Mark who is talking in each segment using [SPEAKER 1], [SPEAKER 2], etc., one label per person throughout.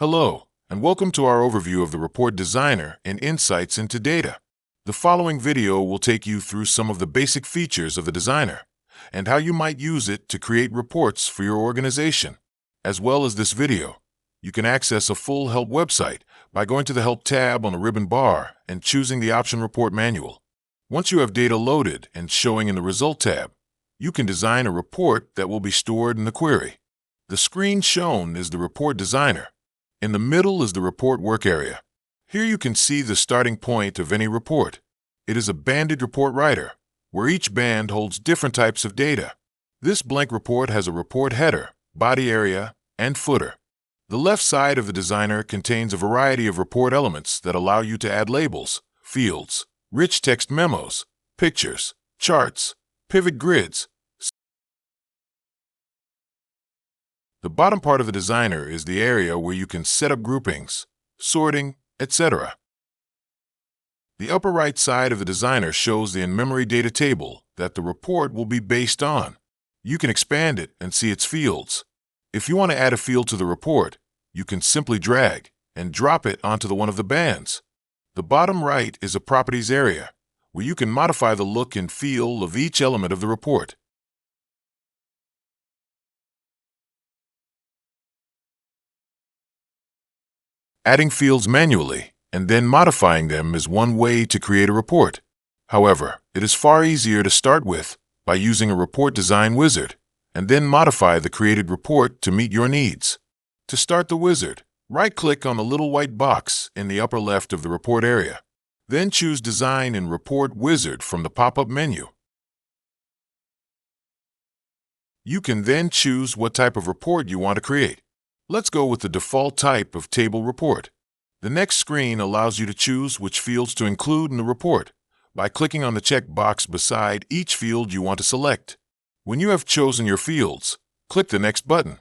[SPEAKER 1] Hello, and welcome to our overview of the Report Designer and Insights into Data. The following video will take you through some of the basic features of the Designer and how you might use it to create reports for your organization. As well as this video, you can access a full help website by going to the Help tab on the ribbon bar and choosing the option Report Manual. Once you have data loaded and showing in the Result tab, you can design a report that will be stored in the query. The screen shown is the Report Designer. In the middle is the report work area. Here you can see the starting point of any report. It is a banded report writer, where each band holds different types of data. This blank report has a report header, body area, and footer. The left side of the Designer contains a variety of report elements that allow you to add labels, fields, rich text memos, pictures, charts, pivot grids. The bottom part of the Designer is the area where you can set up groupings, sorting, etc. The upper right side of the Designer shows the in-memory data table that the report will be based on. You can expand it and see its fields. If you want to add a field to the report, you can simply drag and drop it onto one of the bands. The bottom right is a Properties area, where you can modify the look and feel of each element of the report. Adding fields manually and then modifying them is one way to create a report. However, it is far easier to start with by using a report design wizard and then modify the created report to meet your needs. To start the wizard, right-click on the little white box in the upper left of the report area. Then choose Design in Report Wizard from the pop-up menu. You can then choose what type of report you want to create. Let's go with the default type of table report. The next screen allows you to choose which fields to include in the report by clicking on the check box beside each field you want to select. When you have chosen your fields, click the Next button.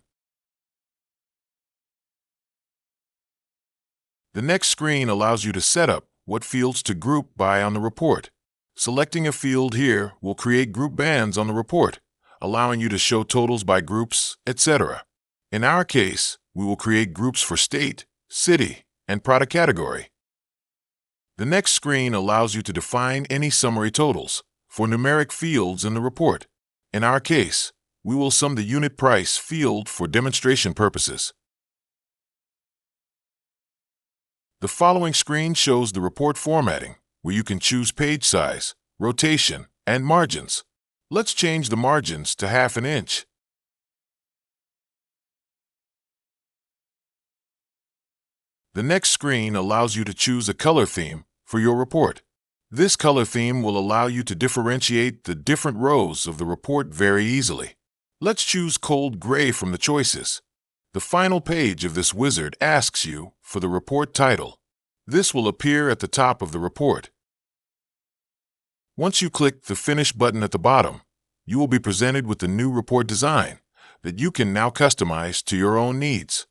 [SPEAKER 1] The next screen allows you to set up what fields to group by on the report. Selecting a field here will create group bands on the report, allowing you to show totals by groups, etc. In our case, we will create groups for state, city, and product category. The next screen allows you to define any summary totals for numeric fields in the report. In our case, we will sum the unit price field for demonstration purposes. The following screen shows the report formatting, where you can choose page size, rotation, and margins. Let's change the margins to 1/2 inch. The next screen allows you to choose a color theme for your report. This color theme will allow you to differentiate the different rows of the report very easily. Let's choose cold gray from the choices. The final page of this wizard asks you for the report title. This will appear at the top of the report. Once you click the Finish button at the bottom, you will be presented with the new report design that you can now customize to your own needs.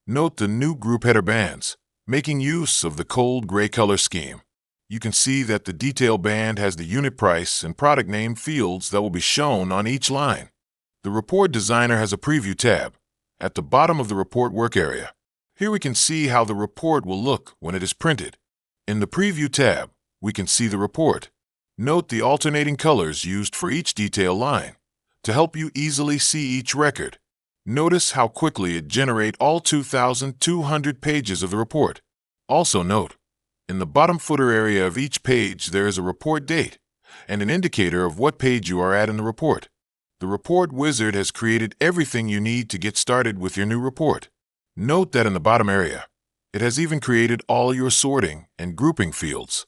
[SPEAKER 1] Note the new group header bands, making use of the cold gray color scheme. You can see that the detail band has the unit price and product name fields that will be shown on each line. The Report Designer has a Preview tab at the bottom of the report work area. Here we can see how the report will look when it is printed. In the Preview tab, we can see the report. Note the alternating colors used for each detail line to help you easily see each record. Notice how quickly it generates all 2,200 pages of the report. Also note, in the bottom footer area of each page there is a report date and an indicator of what page you are at in the report. The Report Wizard has created everything you need to get started with your new report. Note that in the bottom area, it has even created all your sorting and grouping fields.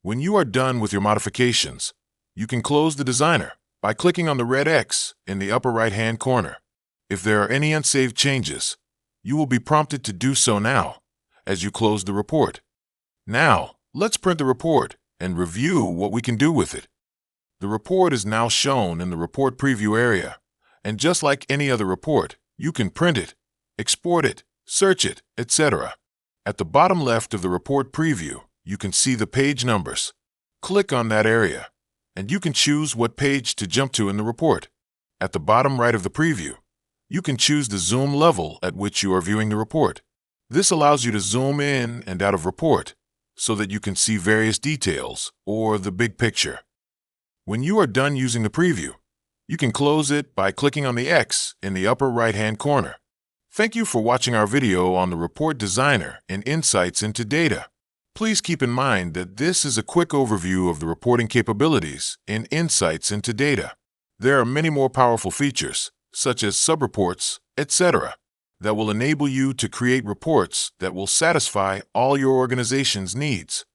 [SPEAKER 1] When you are done with your modifications, you can close the Designer by clicking on the red X in the upper right-hand corner. If there are any unsaved changes, you will be prompted to do so now as you close the report. Now, let's print the report and review what we can do with it. The report is now shown in the Report Preview area, and just like any other report, you can print it, export it, search it, etc. At the bottom left of the Report Preview, you can see the page numbers. Click on that area, and you can choose what page to jump to in the report. At the bottom right of the preview, You can choose the zoom level at which you are viewing the report. This allows you to zoom in and out of report so that you can see various details or the big picture. When you are done using the preview, you can close it by clicking on the X in the upper right-hand corner. Thank you for watching our video on the Report Designer and insights into data. Please keep in mind that this is a quick overview of the reporting capabilities and insights into data. There are many more powerful features, such as subreports, etc., that will enable you to create reports that will satisfy all your organization's needs.